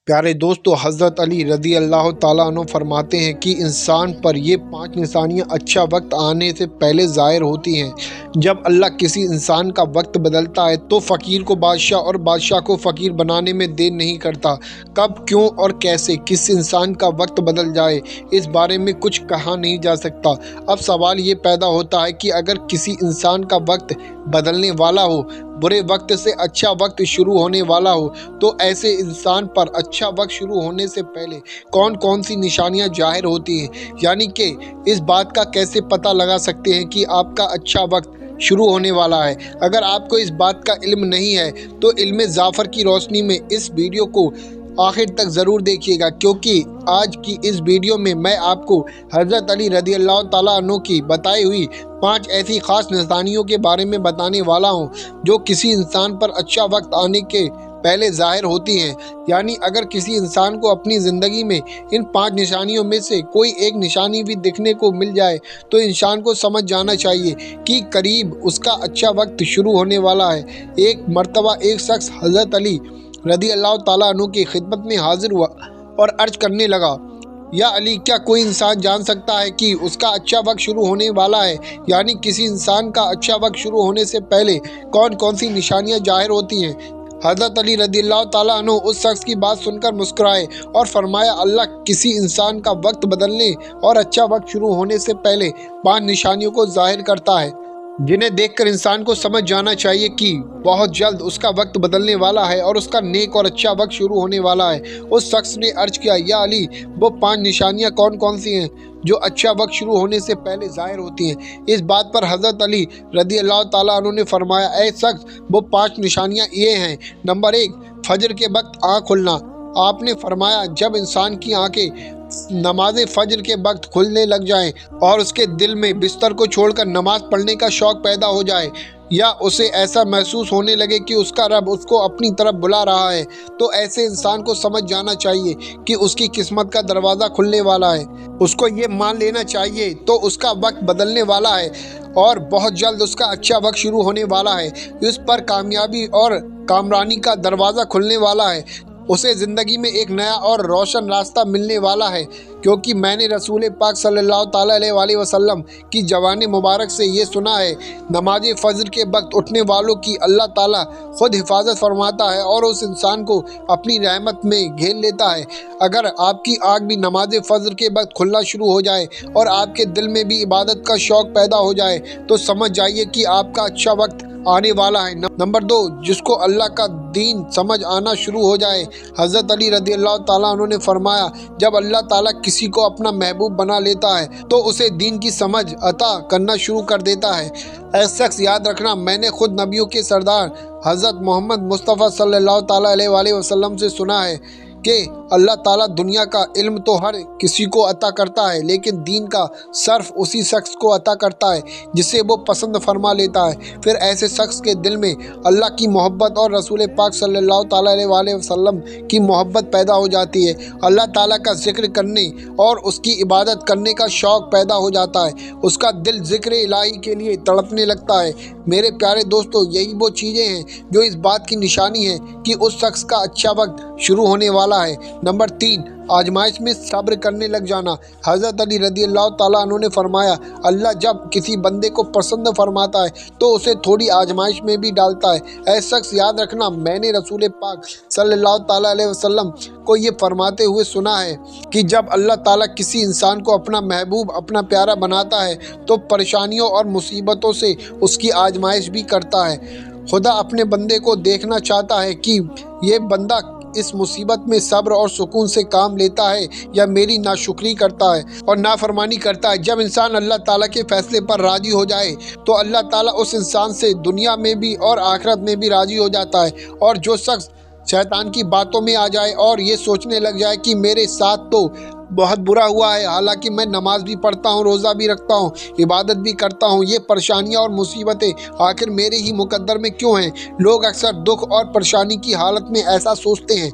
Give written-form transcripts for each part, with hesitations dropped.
پیارے دوستو، حضرت علی رضی اللہ تعالیٰ عنہ فرماتے ہیں کہ انسان پر یہ 5 نشانیاں اچھا وقت آنے سے پہلے ظاہر ہوتی ہیں۔ جب اللہ کسی انسان کا وقت بدلتا ہے تو فقیر کو بادشاہ اور بادشاہ کو فقیر بنانے میں دیر نہیں کرتا۔ کب، کیوں اور کیسے کس انسان کا وقت بدل جائے، اس بارے میں کچھ کہا نہیں جا سکتا۔ اب سوال یہ پیدا ہوتا ہے کہ اگر کسی انسان کا وقت بدلنے والا ہو، برے وقت سے اچھا وقت شروع ہونے والا ہو، تو ایسے انسان پر اچھا وقت شروع ہونے سے پہلے کون کون سی نشانیاں ظاہر ہوتی ہیں، یعنی کہ اس بات کا کیسے پتہ لگا سکتے ہیں کہ آپ کا اچھا وقت شروع ہونے والا ہے۔ اگر آپ کو اس بات کا علم نہیں ہے تو علم ظافر کی روشنی میں اس ویڈیو کو آخر تک ضرور دیکھیے گا، کیونکہ آج کی اس ویڈیو میں آپ کو حضرت علی رضی اللہ تعالیٰ عنہ کی بتائی ہوئی 5 ایسی خاص نشانیوں کے بارے میں بتانے والا ہوں جو کسی انسان پر اچھا وقت آنے کے پہلے ظاہر ہوتی ہیں۔ یعنی اگر کسی انسان کو اپنی زندگی میں ان 5 نشانیوں میں سے کوئی ایک نشانی بھی دیکھنے کو مل جائے تو انسان کو سمجھ جانا چاہیے کہ قریب اس کا اچھا وقت شروع ہونے والا ہے۔ ایک مرتبہ ایک شخص حضرت علی رضی اللہ تعالیٰ عنہ کی خدمت میں حاضر ہوا اور عرض کرنے لگا، یا علی، کیا کوئی انسان جان سکتا ہے کہ اس کا اچھا وقت شروع ہونے والا ہے؟ یعنی کسی انسان کا اچھا وقت شروع ہونے سے پہلے کون کون سی نشانیاں ظاہر ہوتی ہیں؟ حضرت علی رضی اللہ تعالیٰ عنہ اس شخص کی بات سن کر مسکرائے اور فرمایا، اللہ کسی انسان کا وقت بدلنے اور اچھا وقت شروع ہونے سے پہلے 5 نشانیوں کو ظاہر کرتا ہے، جنہیں دیکھ کر انسان کو سمجھ جانا چاہیے کہ بہت جلد اس کا وقت بدلنے والا ہے اور اس کا نیک اور اچھا وقت شروع ہونے والا ہے۔ اس شخص نے عرض کیا، یا علی، وہ 5 نشانیاں کون کون سی ہیں جو اچھا وقت شروع ہونے سے پہلے ظاہر ہوتی ہیں؟ اس بات پر حضرت علی رضی اللہ تعالیٰ عنہ نے فرمایا، اے شخص، وہ 5 نشانیاں یہ ہیں۔ نمبر 1، فجر کے وقت آنکھ کھلنا۔ آپ نے فرمایا، جب انسان کی آنکھیں نماز فجر کے وقت کھلنے لگ جائیں اور اس کے دل میں بستر کو چھوڑ کر نماز پڑھنے کا شوق پیدا ہو جائے، یا اسے ایسا محسوس ہونے لگے کہ اس کا رب اس کو اپنی طرف بلا رہا ہے، تو ایسے انسان کو سمجھ جانا چاہیے کہ اس کی قسمت کا دروازہ کھلنے والا ہے۔ اس کو یہ مان لینا چاہیے تو اس کا وقت بدلنے والا ہے اور بہت جلد اس کا اچھا وقت شروع ہونے والا ہے۔ اس پر کامیابی اور کامرانی کا دروازہ کھلنے والا ہے۔ اسے زندگی میں ایک نیا اور روشن راستہ ملنے والا ہے، کیونکہ میں نے رسول پاک صلی اللہ تعالیٰ علیہ وسلم کی زبان مبارک سے یہ سنا ہے، نماز فجر کے وقت اٹھنے والوں کی اللہ تعالیٰ خود حفاظت فرماتا ہے اور اس انسان کو اپنی رحمت میں گھیر لیتا ہے۔ اگر آپ کی آنکھ بھی نماز فجر کے وقت کھلنا شروع ہو جائے اور آپ کے دل میں بھی عبادت کا شوق پیدا ہو جائے تو سمجھ جائیے کہ آپ کا اچھا وقت آنے والا ہے۔ نمبر 2، جس کو اللہ کا دین سمجھ آنا شروع ہو جائے۔ حضرت علی رضی اللہ تعالیٰ عنہ نے فرمایا، جب اللہ تعالیٰ کسی کو اپنا محبوب بنا لیتا ہے تو اسے دین کی سمجھ عطا کرنا شروع کر دیتا ہے۔ اے شخص، یاد رکھنا، میں نے خود نبیوں کے سردار حضرت محمد مصطفیٰ صلی اللہ تعالیٰ علیہ وسلم سے سنا ہے کہ اللہ تعالیٰ دنیا کا علم تو ہر کسی کو عطا کرتا ہے، لیکن دین کا صرف اسی شخص کو عطا کرتا ہے جسے وہ پسند فرما لیتا ہے۔ پھر ایسے شخص کے دل میں اللہ کی محبت اور رسول پاک صلی اللہ تعالیٰ علیہ وسلم کی محبت پیدا ہو جاتی ہے۔ اللہ تعالیٰ کا ذکر کرنے اور اس کی عبادت کرنے کا شوق پیدا ہو جاتا ہے۔ اس کا دل ذکر الہی کے لیے تڑپنے لگتا ہے۔ میرے پیارے دوستو، یہی وہ چیزیں ہیں جو اس بات کی نشانی ہے کہ اس شخص کا اچھا وقت شروع ہونے والا ہے۔ نمبر 3، آزمائش میں صبر کرنے لگ جانا۔ حضرت علی رضی اللہ تعالیٰ عنہ نے فرمایا، اللہ جب کسی بندے کو پسند فرماتا ہے تو اسے تھوڑی آزمائش میں بھی ڈالتا ہے۔ اے شخص، یاد رکھنا، میں نے رسول پاک صلی اللہ تعالیٰ علیہ وسلم کو یہ فرماتے ہوئے سنا ہے کہ جب اللہ تعالیٰ کسی انسان کو اپنا محبوب، اپنا پیارا بناتا ہے تو پریشانیوں اور مصیبتوں سے اس کی آزمائش بھی کرتا ہے۔ خدا اپنے بندے کو دیکھنا چاہتا ہے کہ یہ بندہ اس مصیبت میں صبر اور سکون سے کام لیتا ہے یا میری ناشکری کرتا ہے اور نافرمانی کرتا ہے۔ جب انسان اللہ تعالیٰ کے فیصلے پر راضی ہو جائے تو اللہ تعالیٰ اس انسان سے دنیا میں بھی اور آخرت میں بھی راضی ہو جاتا ہے۔ اور جو شخص شیطان کی باتوں میں آ جائے اور یہ سوچنے لگ جائے کہ میرے ساتھ تو بہت برا ہوا ہے، حالانکہ میں نماز بھی پڑھتا ہوں، روزہ بھی رکھتا ہوں، عبادت بھی کرتا ہوں، یہ پریشانیاں اور مصیبتیں آخر میرے ہی مقدر میں کیوں ہیں؟ لوگ اکثر دکھ اور پریشانی کی حالت میں ایسا سوچتے ہیں،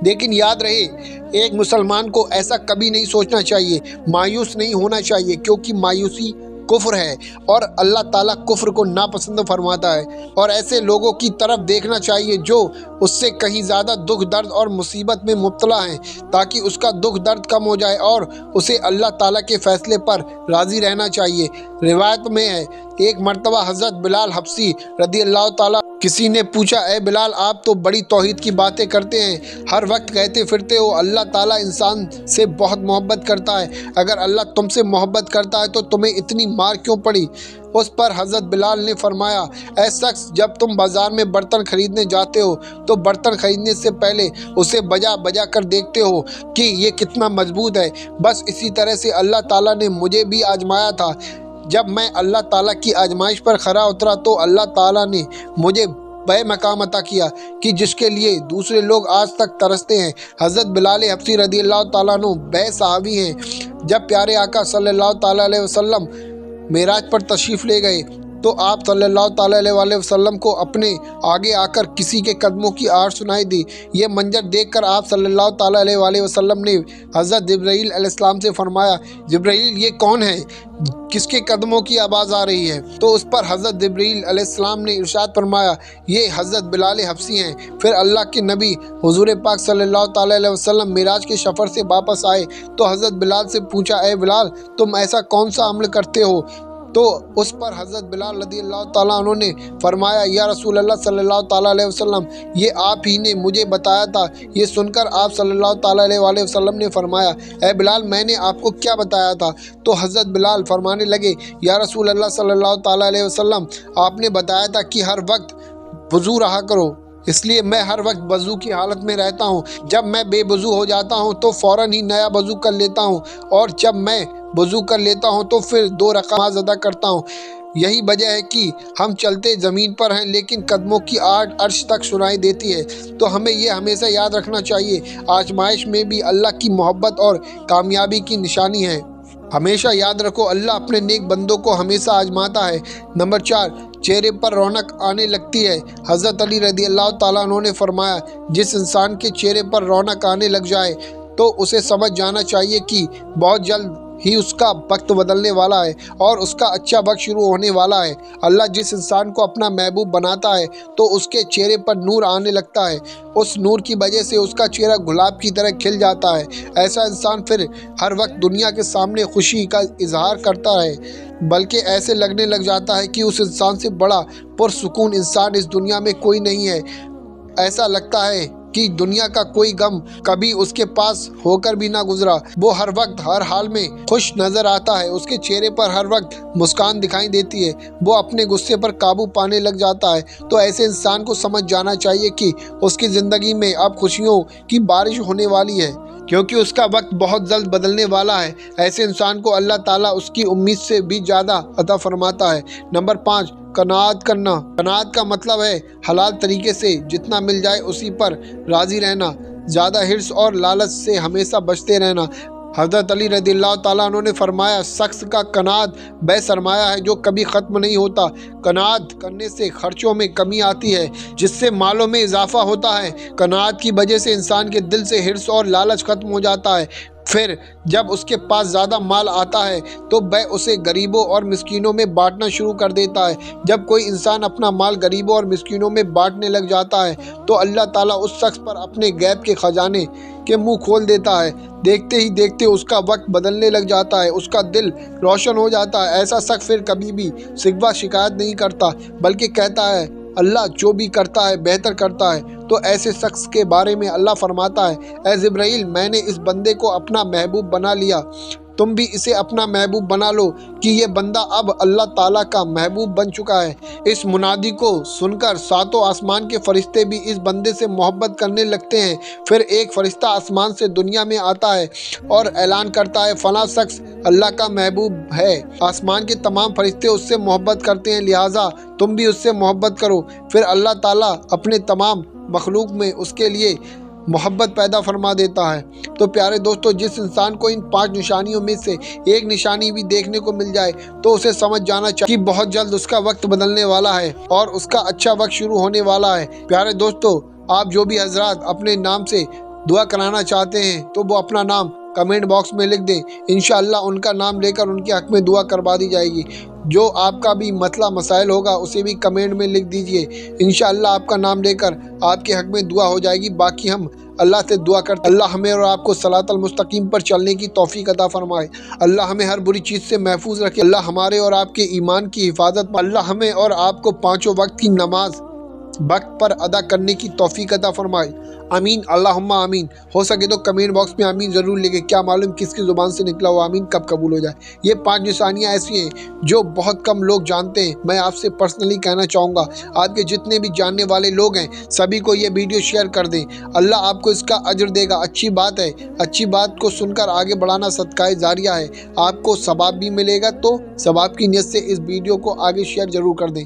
لیکن یاد رہے، ایک مسلمان کو ایسا کبھی نہیں سوچنا چاہیے، مایوس نہیں ہونا چاہیے، کیونکہ مایوسی कुफ्र है और अल्लाह ताला कुफ्र को नापसंद फरमाता है। और ऐसे लोगों की तरफ देखना चाहिए जो उससे कहीं ज़्यादा दुख दर्द और मुसीबत में मुब्तला हैं, ताकि उसका दुख दर्द कम हो जाए और उसे अल्लाह ताला के फ़ैसले पर राज़ी रहना चाहिए। रिवायत में है, एक मरतबा हज़रत बिलाल हबशी रदी अल्लाह ताला, किसी ने पूछा, ए बिलाल, आप तो बड़ी तौहीद की बातें करते हैं, हर वक्त कहते फिरते हो अल्लाह ताला इंसान से बहुत मोहब्बत करता है। अगर अल्लाह तुमसे मोहब्बत करता है तो तुम्हें इतनी मार क्यों पड़ी? उस पर हज़रत बिलाल ने फरमाया, ऐ शख्स, जब तुम बाज़ार में बर्तन ख़रीदने जाते हो तो बर्तन ख़रीदने से पहले उसे बजा बजा कर देखते हो कि ये कितना मजबूत है। बस इसी तरह से अल्लाह ताला ने मुझे भी आजमाया था। जब मैं अल्लाह ताला की आजमाइश पर खरा उतरा तो अल्लाह ताला ने मुझे बे मकाम अता किया कि जिसके लिए दूसरे लोग आज तक तरसते हैं। हज़रत बिलाल हबशी रदी अल्लाह ताला अन्हु बे सहाबी हैं। जब प्यारे आका सल्लल्लाहु ताला अलैहि वसल्लम मेराज पर तशरीफ़ ले गए तो आप सल्लल्लाहु ताला अलैहि वसल्लम को अपने आगे आकर किसी के कदमों की आवाज़ सुनाई दी। ये मंजर देखकर आप सल्लल्लाहु ताला अलैहि वसल्लम ने हज़रत जिब्राईल अलैहिस्सलाम से फरमाया, जिब्राईल, ये कौन है, किसके कदमों की आवाज़ आ रही है? तो उस पर हज़रत जिब्राईल अलैहिस्सलाम ने इरशाद फरमाया, ये हज़रत बिलाल हबशी हैं। फिर अल्लाह के नबी हुज़ूर पाक सल्लल्लाहु ताला अलैहि वसल्लम मेराज के सफ़र से वापस आए तो हज़रत बिलाल से पूछा, ए बिलाल, तुम ऐसा कौन सा अमल करते हो? तो उस पर हज़रत बिलाल रदी अल्लाह ताला अन्हु ने फरमाया, या रसूल अल्लाह सल्लल्लाहु ताला अलैहि वसल्लम, ये आप ही ने मुझे बताया था। ये सुनकर आप सल्लल्लाहु ताला अलैहि वसल्लम ने फरमाया, ए बिलाल, मैंने आपको क्या बताया था? तो हज़रत बिलाल फरमाने लगे, या रसूल अल्लाह सल्लल्लाहु ताला अलैहि वसल्लम, आपने बताया था कि हर वक्त वज़ू रहा करो, इसलिए मैं हर वक्त वज़ू की हालत में रहता हूँ। जब मैं बेवज़ू हो जाता हूँ तो फ़ौरन ही नया वज़ू कर लेता हूँ, और जब मैं वज़ू कर लेता हूँ तो फिर 2 रकात नमाज़ अदा करता हूँ। यही वजह है कि हम चलते ज़मीन पर हैं लेकिन कदमों की आहट अर्श तक सुनाई देती है। तो हमें ये हमेशा याद रखना चाहिए, आजमाइश में भी अल्लाह की मोहब्बत और कामयाबी की निशानी है। हमेशा याद रखो, अल्लाह अपने नेक बंदों को हमेशा आजमाता है। नंबर 4, चेहरे पर रौनक आने लगती है। हज़रत अली रदी अल्लाह ताला अन्हु ने फरमाया, जिस इंसान के चेहरे पर रौनक आने लग जाए तो उसे समझ जाना चाहिए कि बहुत जल्द ही उसका वक्त बदलने वाला है और उसका अच्छा वक्त शुरू होने वाला है। अल्लाह जिस इंसान को अपना महबूब बनाता है तो उसके चेहरे पर नूर आने लगता है। उस नूर की वजह से उसका चेहरा गुलाब की तरह खिल जाता है। ऐसा इंसान फिर हर वक्त दुनिया के सामने खुशी का इजहार करता है, बल्कि ऐसे लगने लग जाता है कि उस इंसान से बड़ा पुरसुकून इंसान इस दुनिया में कोई नहीं है। ऐसा लगता है कि दुनिया का कोई गम कभी उसके पास होकर भी ना गुजरा। वो हर वक्त हर हाल में खुश नज़र आता है, उसके चेहरे पर हर वक्त मुस्कान दिखाई देती है, वो अपने गुस्से पर काबू पाने लग जाता है। तो ऐसे इंसान को समझ जाना चाहिए कि उसकी ज़िंदगी में अब खुशियों की बारिश होने वाली है, क्योंकि उसका वक्त बहुत जल्द बदलने वाला है। ऐसे इंसान को अल्लाह ताला उसकी उम्मीद से भी ज़्यादा अता फरमाता है। नंबर 5, कनात करना। कनात का मतलब है हलाल तरीके से जितना मिल जाए उसी पर राज़ी रहना, ज़्यादा हिर्स और लालच से हमेशा बचते रहना। हज़रत अली रज़ियल्लाहु ताला अन्हु ने फरमाया, शख्स का कनात बे सरमाया है जो कभी ख़त्म नहीं होता। कनात करने से खर्चों में कमी आती है, जिससे मालों में इजाफा होता है। कनात की वजह से इंसान के दिल से हिर्स और लालच ख़त्म हो जाता है। फिर जब उसके पास ज़्यादा माल आता है तो वह उसे गरीबों और मिस्कीनों में बांटना शुरू कर देता है। जब कोई इंसान अपना माल गरीबों और मिस्कीनों में बांटने लग जाता है तो अल्लाह ताला उस शख्स पर अपने गैब के ख़जाने के मुंह खोल देता है। देखते ही देखते उसका वक्त बदलने लग जाता है, उसका दिल रोशन हो जाता है। ऐसा शख्स फिर कभी भी शिकवा शिकायत नहीं करता, बल्कि कहता है अल्लाह जो भी करता है बेहतर करता है। तो ऐसे शख्स के बारे में अल्लाह फरमाता है, ऐ जिब्राईल, मैंने इस बंदे को अपना महबूब बना लिया, तुम भी इसे अपना महबूब बना लो कि ये बंदा अब अल्लाह ताला का महबूब बन चुका है। इस मुनादी को सुनकर सातों आसमान के फरिश्ते भी इस बंदे से मोहब्बत करने लगते हैं। फिर एक फरिश्ता आसमान से दुनिया में आता है और ऐलान करता है, फला शख्स अल्लाह का महबूब है। आसमान के तमाम फरिश्ते उससे मोहब्बत करते हैं, लिहाजा तुम भी उससे मोहब्बत करो। फिर अल्लाह ताला अपने तमाम मखलूक में उसके लिए मोहब्बत पैदा फरमा देता है। तो प्यारे दोस्तों, जिस इंसान को इन 5 निशानियों में से एक निशानी भी देखने को मिल जाए तो उसे समझ जाना चाहिए कि बहुत जल्द उसका वक्त बदलने वाला है और उसका अच्छा वक्त शुरू होने वाला है। प्यारे दोस्तों, आप जो भी हजरात अपने नाम से दुआ कराना चाहते हैं तो वो अपना नाम कमेंट बॉक्स में लिख दें। इंशाअल्लाह उनका नाम लेकर उनके हक़ में दुआ करवा दी जाएगी। जो आपका भी मसला मसाइल होगा उसे भी कमेंट में लिख दीजिए। इंशाअल्लाह आपका नाम लेकर आपके हक़ में दुआ हो जाएगी। बाकी हम अल्लाह से दुआ करते अल्लाह हमें और आपको सरातल मुस्तकीम पर चलने की तौफीक अता फरमाए। अल्लाह हमें हर बुरी चीज़ से महफूज रखे। अल्लाह हमारे और आपके ईमान की हिफाजत। अल्लाह हमें और आपको 5 वक्त की नमाज वक्त पर अदा करने की तौफीक अता फरमाए। आमीन अल्लाहुम्मा आमीन। हो सके तो कमेंट बॉक्स में आमीन ज़रूर लिखे। क्या मालूम किसकी ज़ुबान से निकला हुआ आमीन कब कबूल हो जाए। ये 5 निशानियाँ ऐसी हैं जो बहुत कम लोग जानते हैं। मैं आपसे पर्सनली कहना चाहूँगा, आपके जितने भी जानने वाले लोग हैं सभी को ये वीडियो शेयर कर दें। अल्लाह आपको इसका अजर देगा। अच्छी बात है, अच्छी बात को सुनकर आगे बढ़ाना सदकाए जारिया है। आपको सवाब भी मिलेगा, तो सवाब की नियत से इस वीडियो को आगे शेयर ज़रूर कर दें।